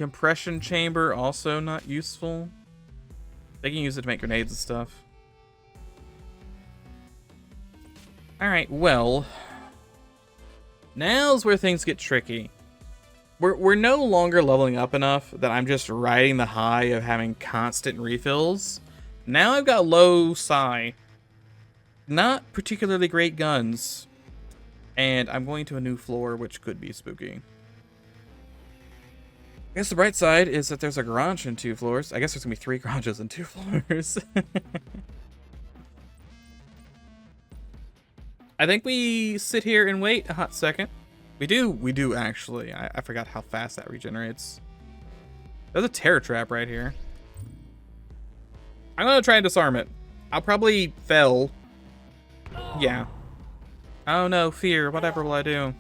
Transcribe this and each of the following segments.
Compression chamber, also not useful. They can use it to make grenades and stuff. Alright, well. Now's where things get tricky. We're no longer leveling up enough that I'm just riding the high of having constant refills. Now I've got low psi. Not particularly great guns. And I'm going to a new floor, which could be spooky. I guess the bright side is that there's a garage in 2 floors. I guess there's going to be 3 garages in 2 floors. I think we sit here and wait a hot second. We do actually. I forgot how fast that regenerates. There's a terror trap right here. I'm going to try and disarm it. I'll probably fail. Yeah. Oh no, fear. Whatever will I do?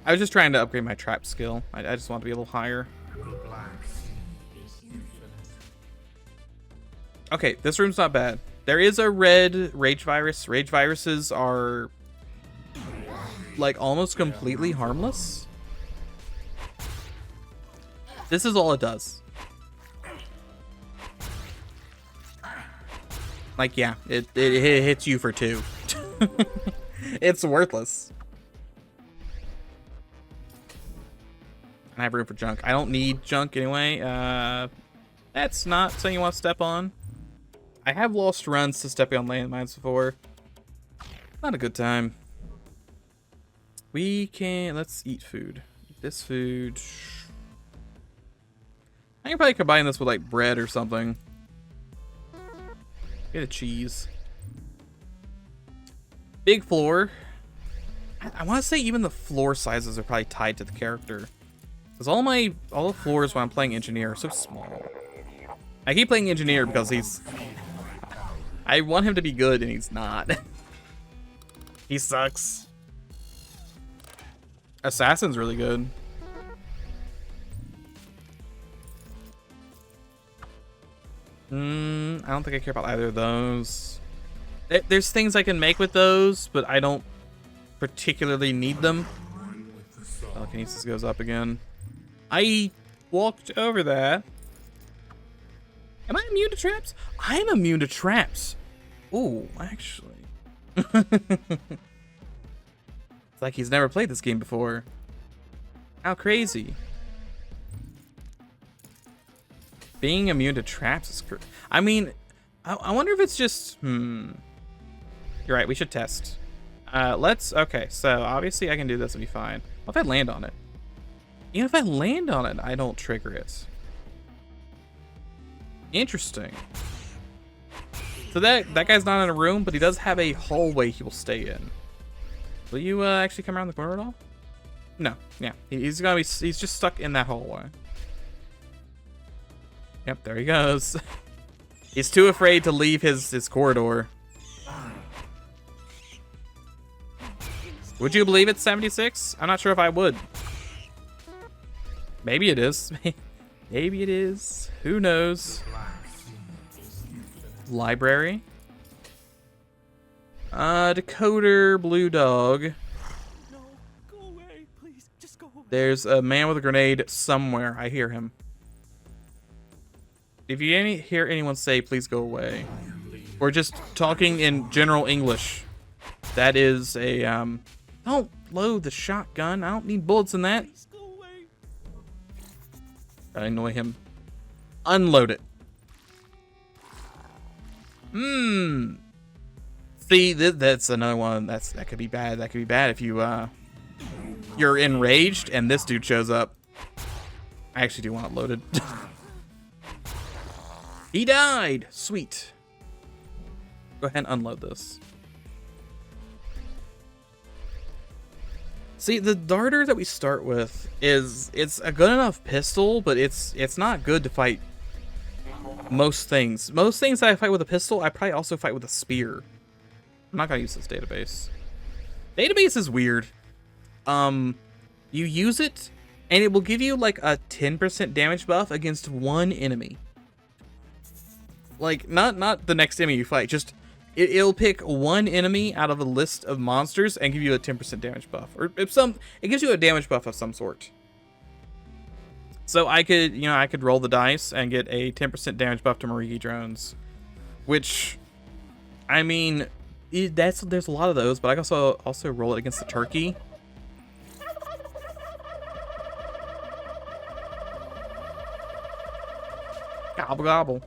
I was just trying to upgrade my trap skill. I just want to be a little higher. Okay, this room's not bad. There is a red rage virus. Rage viruses are like almost completely harmless. This is all it does. Like, yeah, it hits you for 2. It's worthless. I have room for junk. I don't need junk anyway. That's not something you want to step on. I have lost runs to stepping on landmines before. Not a good time. We can... Let's eat food. Eat this food. I can probably combine this with, like, bread or something. Get a cheese. Big floor. I want to say even the floor sizes are probably tied to the character. Because all the floors when I'm playing engineer are so small. I keep playing engineer because he's... I want him to be good and he's not. He sucks. Assassin's really good. I don't think I care about either of those. There's things I can make with those, but I don't particularly need them. Telekinesis goes up again. I walked over that. Am I immune to traps? I'm immune to traps. Ooh, actually. It's like he's never played this game before. How crazy. Being immune to traps is crazy. I mean, I wonder if it's just... You're right, we should test. Okay, so obviously I can do this and be fine. What if I land on it? Even if I land on it, I don't trigger it. Interesting. So that guy's not in a room, but he does have a hallway he will stay in. Will you actually come around the corner at all? No. Yeah, he's just stuck in that hallway. Yep, there he goes. He's too afraid to leave his corridor. Would you believe it's 76? I'm not sure if I would. Maybe it is. Maybe it is. Who knows? Library. Decoder, blue dog. No, go away, please. Just go away. There's a man with a grenade somewhere. I hear him. If you hear anyone say, please go away, or just talking in general English, that is a, don't load the shotgun. I don't need bullets in that. Please go away. I annoy him. Unload it. See, that's another one. That could be bad. That could be bad if you're enraged and this dude shows up. I actually do want it loaded. He died. Sweet. Go ahead and unload this. See, the darter that we start with it's a good enough pistol, but it's not good to fight most things. Most things that I fight with a pistol, I probably also fight with a spear. I'm not gonna use this database. Database is weird. You use it, and it will give you like a 10% damage buff against one enemy. Like, not the next enemy you fight, just it'll pick one enemy out of a list of monsters and give you a 10% damage buff. Or it gives you a damage buff of some sort. So I could, I could roll the dice and get a 10% damage buff to Marigi drones, which, I mean, there's a lot of those, but I can also roll it against the turkey. Gobble gobble.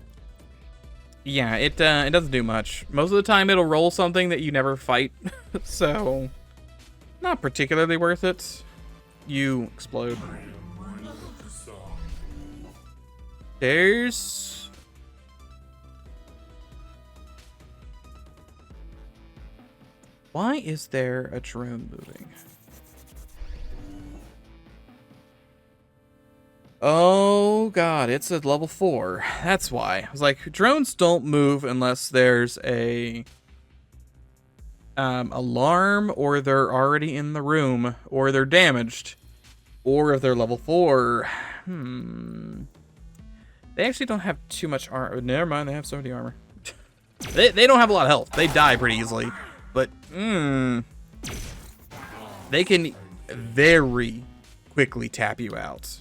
Yeah, it doesn't do much. Most of the time, it'll roll something that you never fight, so not particularly worth it. You explode. There's... Why is there a drone moving? Oh god, it's at level 4. That's why. I was like, drones don't move unless there's a alarm, or they're already in the room, or they're damaged, or if they're level 4. They actually don't have too much armor. Never mind, they have 70 armor. They don't have a lot of health. They die pretty easily. But, they can very quickly tap you out.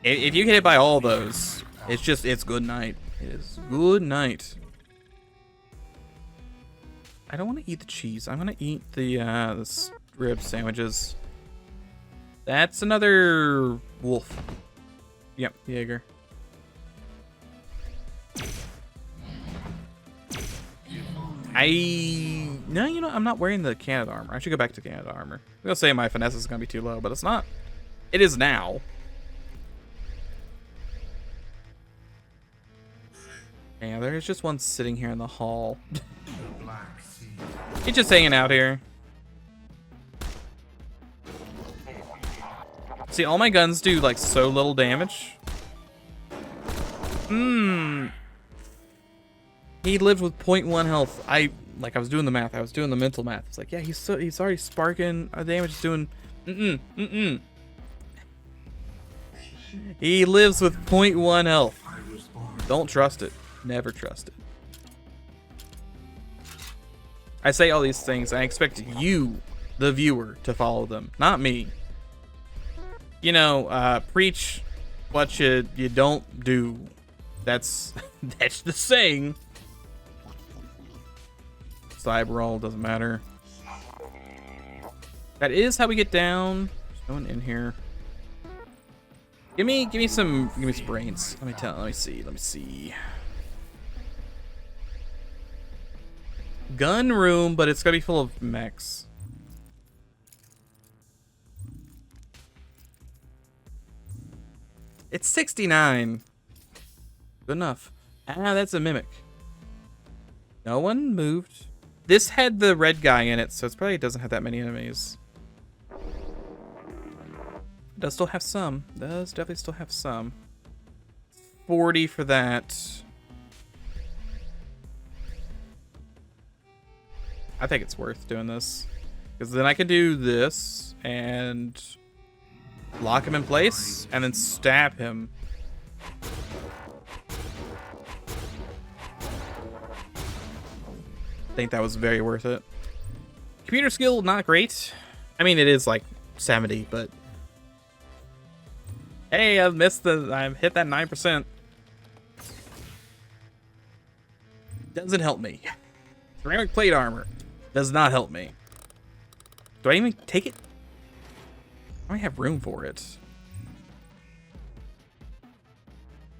If you get hit by all those, it's good night. It is good night. I don't want to eat the cheese. I'm going to eat the rib sandwiches. That's another wolf. Yep, Jaeger. No, I'm not wearing the Canada armor. I should go back to Canada armor. I'm gonna say my finesse is gonna be too low, but it's not. It is now. Yeah, there's just one sitting here in the hall. He's just hanging out here. See, all my guns do like so little damage. He lived with 0.1 health. I was doing the math. I was doing the mental math. It's like, yeah, he's already sparking. Our damage is doing. He lives with 0.1 health. Don't trust it. Never trust it. I say all these things. I expect you, the viewer, to follow them, not me. Preach what you don't do. That's the saying. Cyber roll doesn't matter. That is how we get down. There's no one in here. Give me some brains. Let me see. Gun room, but it's gotta be full of mechs. It's 69. Good enough. Ah, that's a mimic. No one moved. This had the red guy in it, so it probably doesn't have that many enemies. Does still have some. Does definitely still have some. 40 for that. I think it's worth doing this. Because then I can do this and lock him in place and then stab him. I think that was very worth it. Computer skill, not great. I mean, it is like 70, but hey, I've hit that 9%. Doesn't help me. Ceramic plate armor does not help me. Do I even take it? I don't have room for it.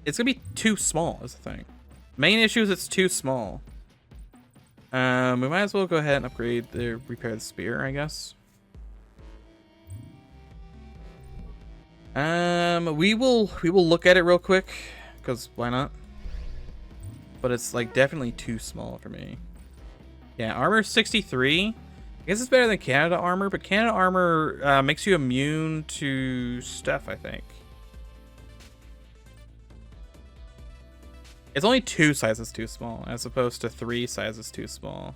It's gonna be too small is the thing. Main issue is it's too small. We might as well go ahead and upgrade the repair the spear, I guess. We will look at it real quick, because why not? But it's like definitely too small for me. Yeah, armor 63. I guess it's better than Canada armor, but Canada armor makes you immune to stuff, I think. It's only 2 sizes too small, as opposed to 3 sizes too small.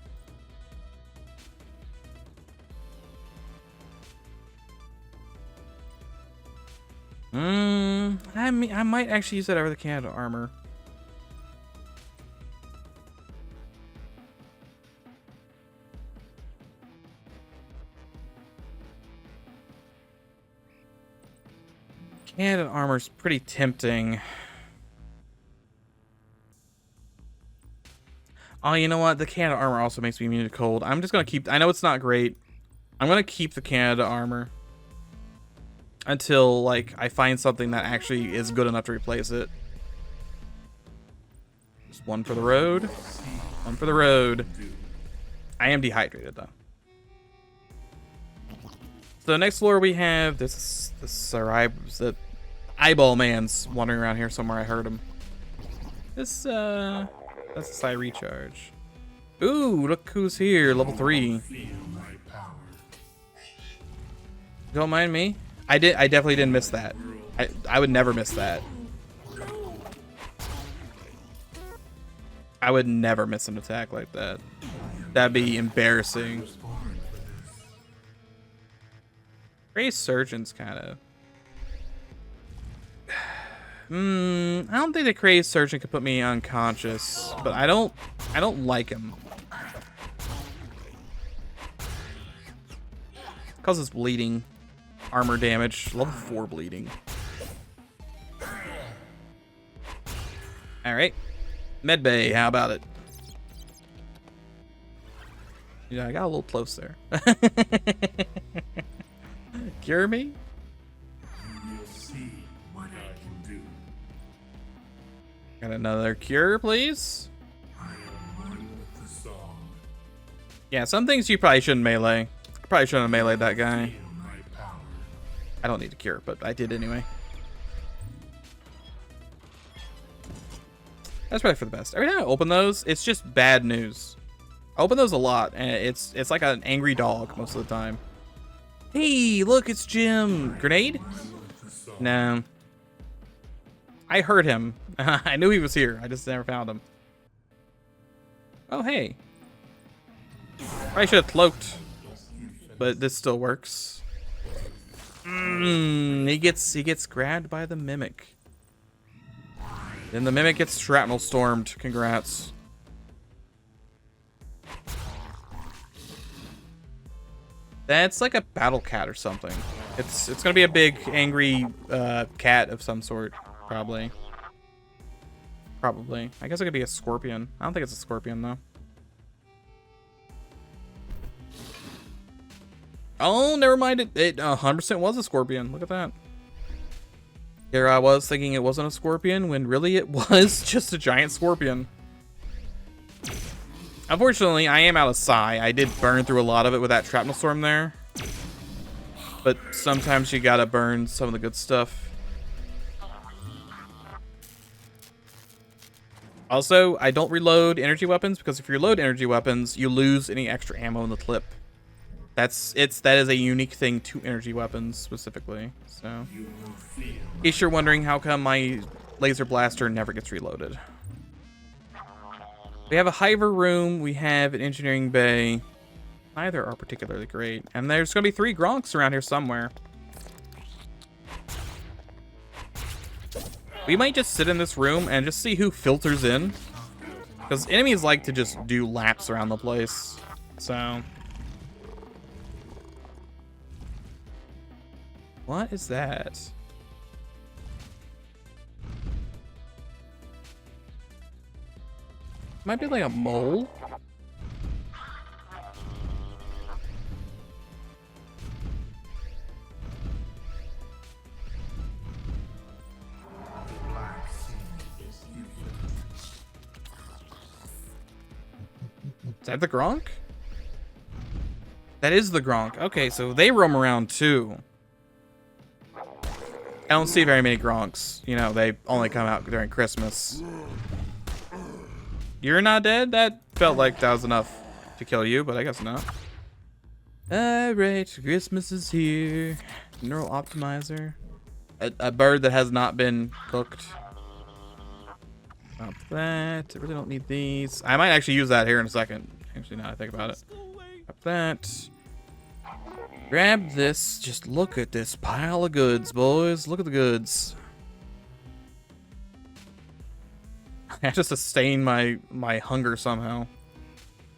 I might actually use that over the Canada armor. Canada armor's pretty tempting. Oh, you know what? The Canada armor also makes me immune to cold. I'm just gonna keep... I know it's not great. I'm gonna keep the Canada armor until, like, I find something that actually is good enough to replace it. Just one for the road. One for the road. I am dehydrated, though. So the next floor we have this the eyeball man's wandering around here somewhere. I heard him. That's a psi recharge. Ooh, look who's here, level 3. Don't mind me. I definitely didn't miss that. I would never miss that. I would never miss an attack like that. That'd be embarrassing. Gray Surgeon's kind of... I don't think the Crazed Surgeon could put me unconscious, but I don't like him. Causes bleeding. Armor damage. Level 4 bleeding. Alright. Medbay, how about it? Yeah, I got a little close there. Cure me? You'll see what I can do. Got another cure, please? I am one with the song. Yeah, some things you probably shouldn't melee. Probably shouldn't have meleeed that guy. Feel my power. I don't need a cure, but I did anyway. That's probably for the best. Every time I open those, it's just bad news. I open those a lot, and it's like an angry dog most of the time. Hey, look, it's Jim. Grenade? No. I heard him. I knew he was here. I just never found him. Oh, hey. I should have cloaked, but this still works. He gets grabbed by the mimic. Then the mimic gets shrapnel stormed. Congrats. That's like a battle cat or something. It's gonna be a big angry cat of some sort, probably. Probably. I guess it could be a scorpion. I don't think it's a scorpion though. Oh, never mind. It 100% was a scorpion. Look at that. Here I was thinking it wasn't a scorpion when really it was just a giant scorpion. Unfortunately, I am out of psi. I did burn through a lot of it with that shrapnel storm there. But sometimes you gotta burn some of the good stuff. Also, I don't reload energy weapons because if you reload energy weapons, you lose any extra ammo in the clip. That is a unique thing to energy weapons specifically. So, in case you're wondering how come my laser blaster never gets reloaded. We have a hiver room. We have an engineering bay. Neither are particularly great. And there's going to be 3 Gronks around here somewhere. We might just sit in this room and just see who filters in. Because enemies like to just do laps around the place. So... what is that? Might be like a mole. Is that the Gronk? That is the Gronk. Okay, so they roam around too. I don't see very many Gronks. You know, they only come out during Christmas. You're not dead? That felt like that was enough to kill you, but I guess not. Alright, Christmas is here. Neural optimizer. A bird that has not been cooked. Not that. I really don't need these. I might actually use that here in a second. Actually, now I think about it. Up that. Grab this. Just look at this pile of goods, boys. Look at the goods. I have to sustain my hunger somehow.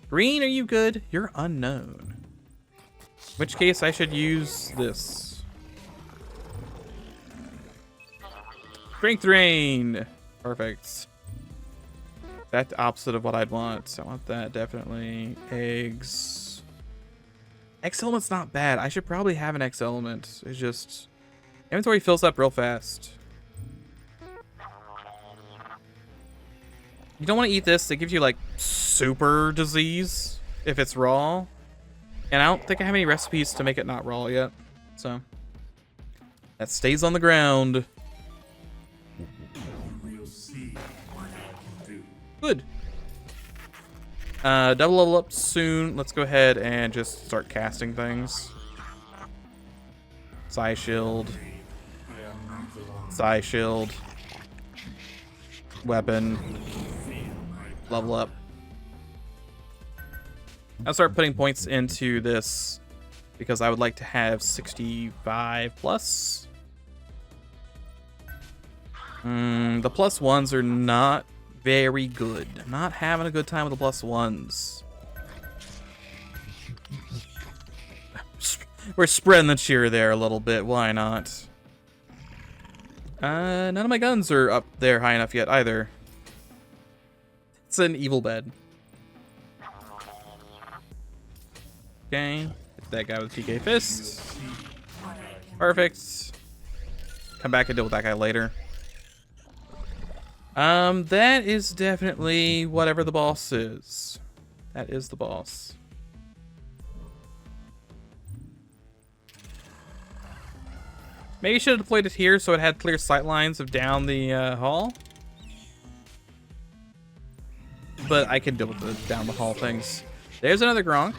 Green, are you good? You're unknown. In which case, I should use this. Strength drain. Perfect. That's the opposite of what I'd want. I want that, definitely. Eggs. X element's not bad. I should probably have an X element. It's just inventory fills up real fast. You don't want to eat this. It gives you like super disease if it's raw. And I don't think I have any recipes to make it not raw yet. So that stays on the ground. We'll see what I can do. Good. Double level up soon. Let's go ahead and just start casting things. Psy shield. Psy shield. Weapon. Level up. I'll start putting points into this because I would like to have 65 plus. The plus ones are not very good. I'm not having a good time with the plus ones. We're spreading the cheer there a little bit. Why not? None of my guns are up there high enough yet either. It's an evil bed. Okay. Hit that guy with PK fist. Perfect. Come back and deal with that guy later. That is definitely whatever the boss is. That is the boss. Maybe you should have deployed it here so it had clear sight lines of down the hall. But I can deal with the down the hall things. There's another Gronk.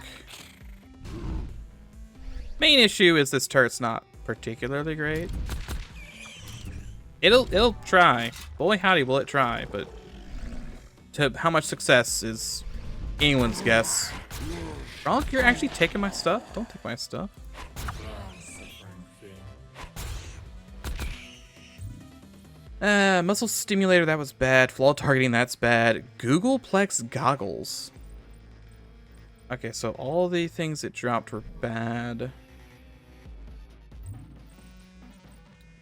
Main issue is this turret's not particularly great. It'll try. Boy howdy will it try, but to how much success is anyone's guess. Gronk, you're actually taking my stuff? Don't take my stuff. Muscle stimulator, that was bad. Flaw targeting, that's bad. Googleplex goggles. Okay, so all the things it dropped were bad.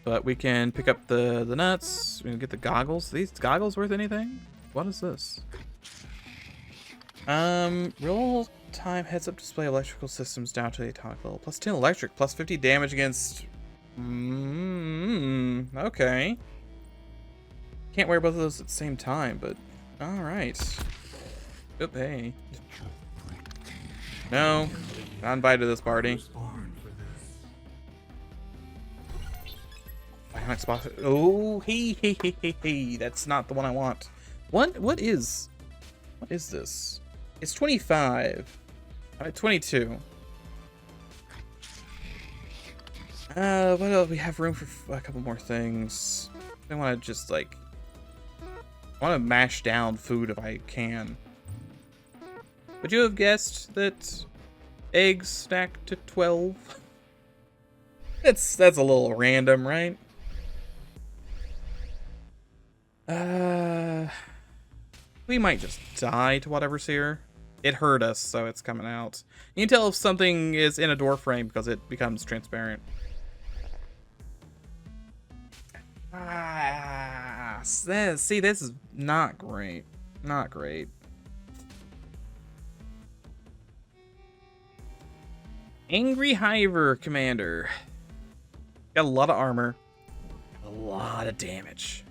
But we can pick up the nuts. We can get the goggles. Are these goggles worth anything? What is this? Real time heads up display electrical systems down to the atomic level. Plus 10 electric, plus 50 damage against... okay. Can't wear both of those at the same time, but alright. Oop, hey. No, not invited to this party. Oh, hey, that's not the one I want. What is this? It's 25. I'm at 22. What else? We have room for a couple more things. I want to just like, I want to mash down food if I can. Would you have guessed that eggs stack to 12? That's a little random, right? We might just die to whatever's here. It hurt us, so it's coming out. You can tell if something is in a door frame because it becomes transparent. See, this is not great. Not great. Angry Hiver Commander. Got a lot of armor. A lot of damage.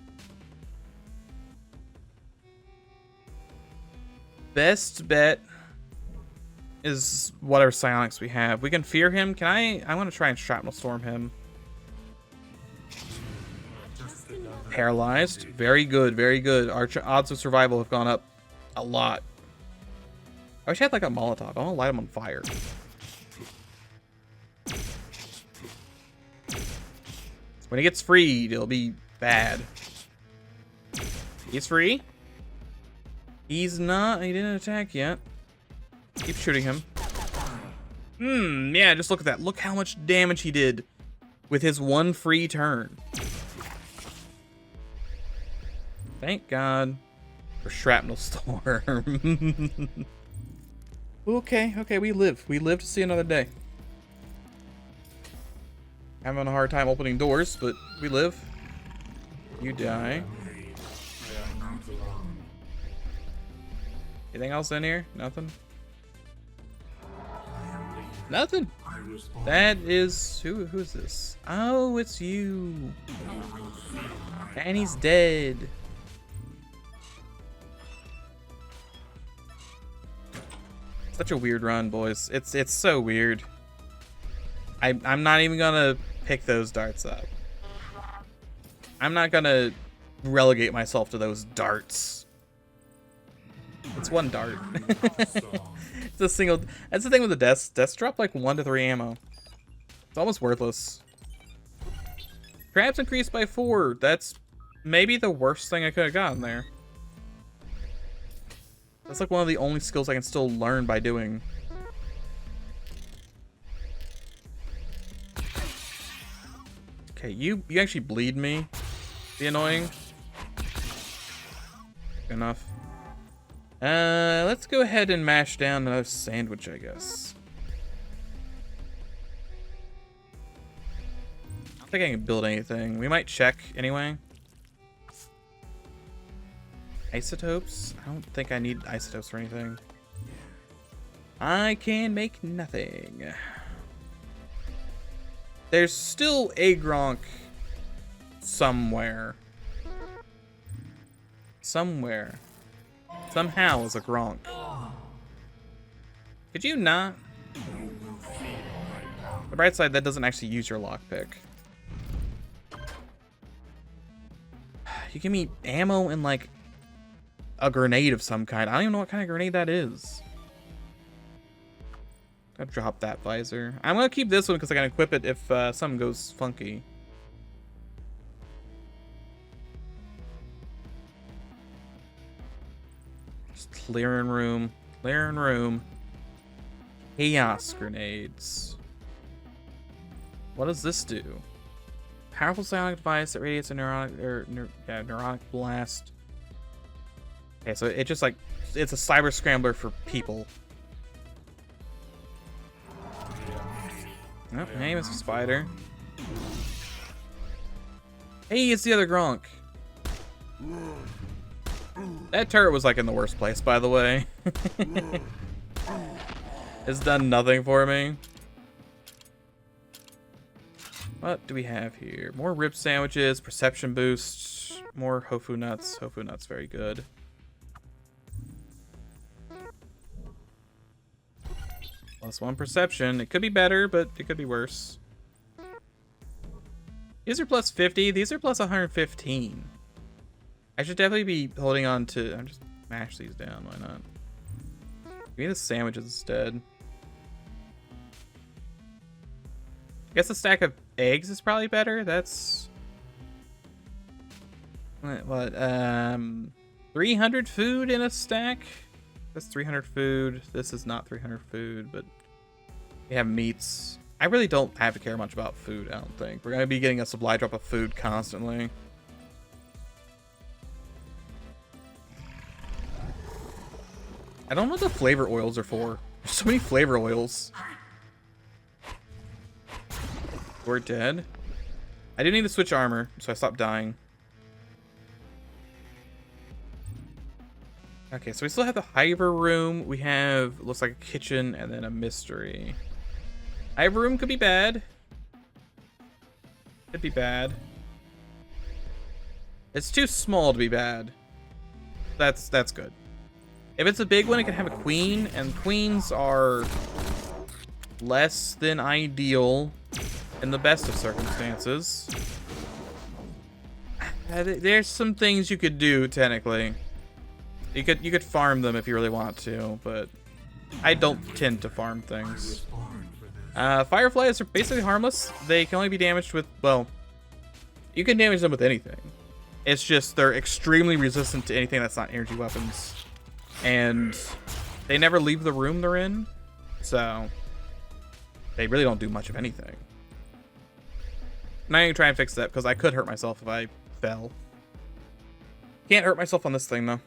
Best bet is whatever psionics we have. We can fear him. Can I want to try and shrapnel storm him. Paralyzed. Very good, very good. Our odds of survival have gone up a lot. I wish I had like a Molotov. I want to light him on fire. When he gets freed, it'll be bad. He's free. He's not. He didn't attack yet. Keep shooting him. Yeah, just look at that. Look how much damage he did with his one free turn. Thank God for Shrapnel Storm. Okay, we live. We live to see another day. Having a hard time opening doors, but we live. You die. Anything else in here? Nothing? Nothing. That is... Who is this? Oh, it's you. And he's dead. Such a weird run, boys. It's so weird. I'm not even gonna pick those darts up. I'm not gonna relegate myself to those darts. It's one dart. It's a single. That's the thing with the deaths. Deaths drop like 1 to 3 ammo. It's almost worthless. Traps increased by 4. That's maybe the worst thing I could have gotten there. That's like one of the only skills I can still learn by doing. Okay, you actually bleed me. Be annoying. Good enough. Let's go ahead and mash down another sandwich, I guess. I don't think I can build anything. We might check anyway. Isotopes? I don't think I need isotopes for anything. I can make nothing. There's still a Gronk somewhere. Somewhere. Somehow is a Gronk. Could you not? The bright side, that doesn't actually use your lockpick. You give me ammo and like a grenade of some kind. I don't even know what kind of grenade that is. I'll drop that visor. I'm gonna keep this one because I can equip it if something goes funky. Just clearing room. Clearing room. Chaos grenades. What does this do? Powerful psionic device that radiates a neuronic blast. Okay, so it just like it's a cyber scrambler for people. Oh, hey, Mr. Spider. Hey, it's the other Gronk. That turret was like in the worst place, by the way. It's done nothing for me. What do we have here? More rib sandwiches, perception boost, more tofu nuts. Tofu nuts, very good. +1 perception. It could be better, but it could be worse. These are +50. These are +115. I should definitely be holding on to... I'll just mash these down. Why not? Give me the sandwiches instead. I guess a stack of eggs is probably better. That's... What? 300 food in a stack? That's 300 food. This is not 300 food, but we have meats. I really don't have to care much about food, I don't think. We're going to be getting a supply drop of food constantly. I don't know what the flavor oils are for. There's so many flavor oils. We're dead. I do need to switch armor, so I stopped dying. Okay, so we still have the Hiver room. We have, looks like a kitchen and then a mystery. Hiver room could be bad. Could be bad. It's too small to be bad. That's good. If it's a big one, it can have a queen, and queens are less than ideal in the best of circumstances. There's some things you could do, technically. You could farm them if you really want to, but I don't tend to farm things. Fireflies are basically harmless. They can only be damaged with, well, you can damage them with anything. It's just they're extremely resistant to anything that's not energy weapons. And they never leave the room they're in, so they really don't do much of anything. I'm not gonna try and fix that because I could hurt myself if I fell. Can't hurt myself on this thing though.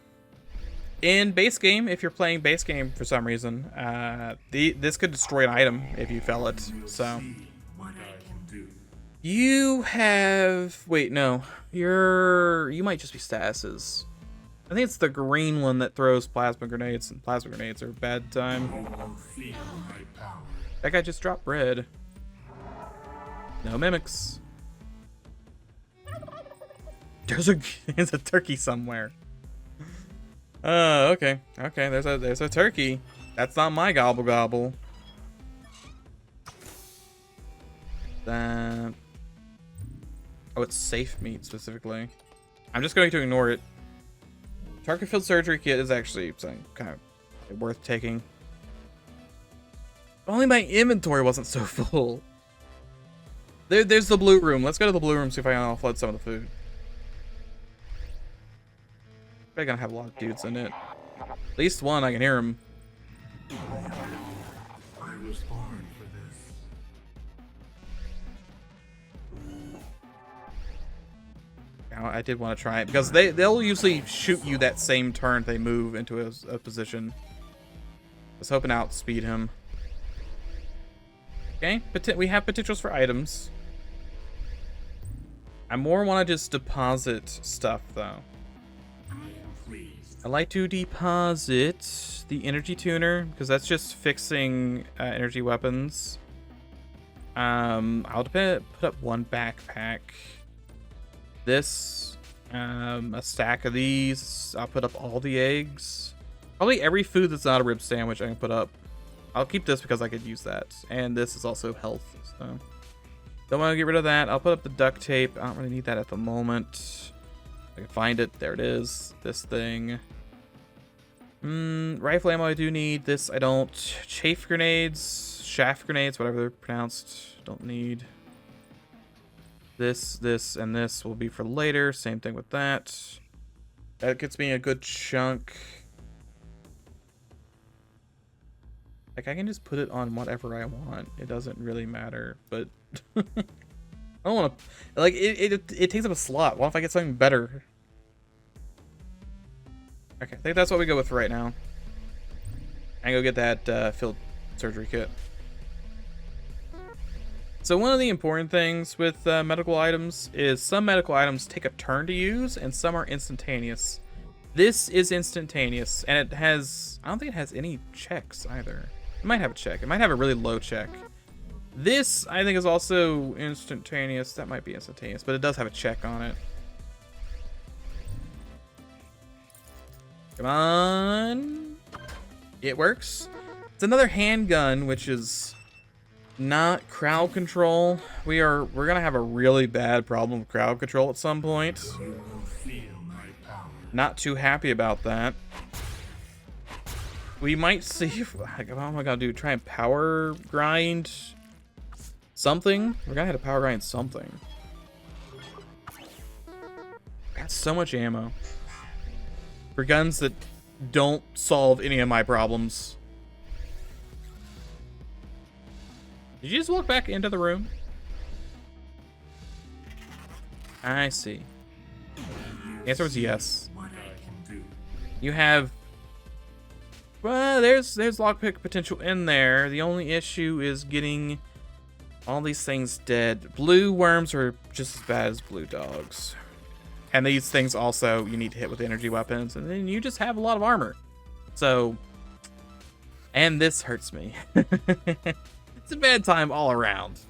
In base game, if you're playing base game for some reason, this could destroy an item if you fell it. So You have... Wait, no. You might just be statuses. I think it's the green one that throws plasma grenades, and plasma grenades are a bad time. You will feel my power. That guy just dropped bread. No mimics. There's a turkey somewhere. Okay. Okay, there's a turkey. That's not my gobble gobble. That... Oh, it's safe meat specifically. I'm just going to ignore it. Target field surgery kit is actually something kind of worth taking. If only my inventory wasn't so full. There's the blue room. Let's go to the blue room, see if I can offload some of the food. Probably gonna have a lot of dudes in it. At least one, I can hear him. I was born for this. Now, I did want to try it because they'll usually shoot you that same turn if they move into a position. I was hoping to outspeed him. Okay, we have potentials for items. I more want to just deposit stuff though. I am pleased. I like to deposit the energy tuner because that's just fixing energy weapons. I'll put up one backpack. This, a stack of these. I'll put up all the eggs. Probably every food that's not a rib sandwich I can put up. I'll keep this because I could use that. And this is also health, so. Don't want to get rid of that. I'll put up the duct tape. I don't really need that at the moment. I can find it. There it is. This thing. Rifle ammo I do need. This I don't. Chaff grenades. Shaft grenades, whatever they're pronounced. Don't need. This, and this will be for later. Same thing with that. That gets me a good chunk. Like, I can just put it on whatever I want. It doesn't really matter, but... I don't want to... Like, it takes up a slot. What if I get something better? Okay, I think that's what we go with for right now. And go get that field surgery kit. So one of the important things with medical items is some medical items take a turn to use and some are instantaneous. This is instantaneous and it has, I don't think it has any checks either. It might have a check. It might have a really low check. This I think is also instantaneous. That might be instantaneous, but it does have a check on it. Come on. It works. It's another handgun, which is not crowd control. We're gonna have a really bad problem with crowd control at some point. You will feel my power. Not too happy about that. We might see if, what am I gonna do? Try and power grind something? We're gonna have to power grind something. Got so much ammo for guns that don't solve any of my problems. Did you just walk back into the room? I see. The answer was yes. What I can do. You have... Well, there's lockpick potential in there. The only issue is getting all these things dead. Blue worms are just as bad as blue dogs. And these things also you need to hit with energy weapons. And then you just have a lot of armor. So... And this hurts me. It's a bad time all around.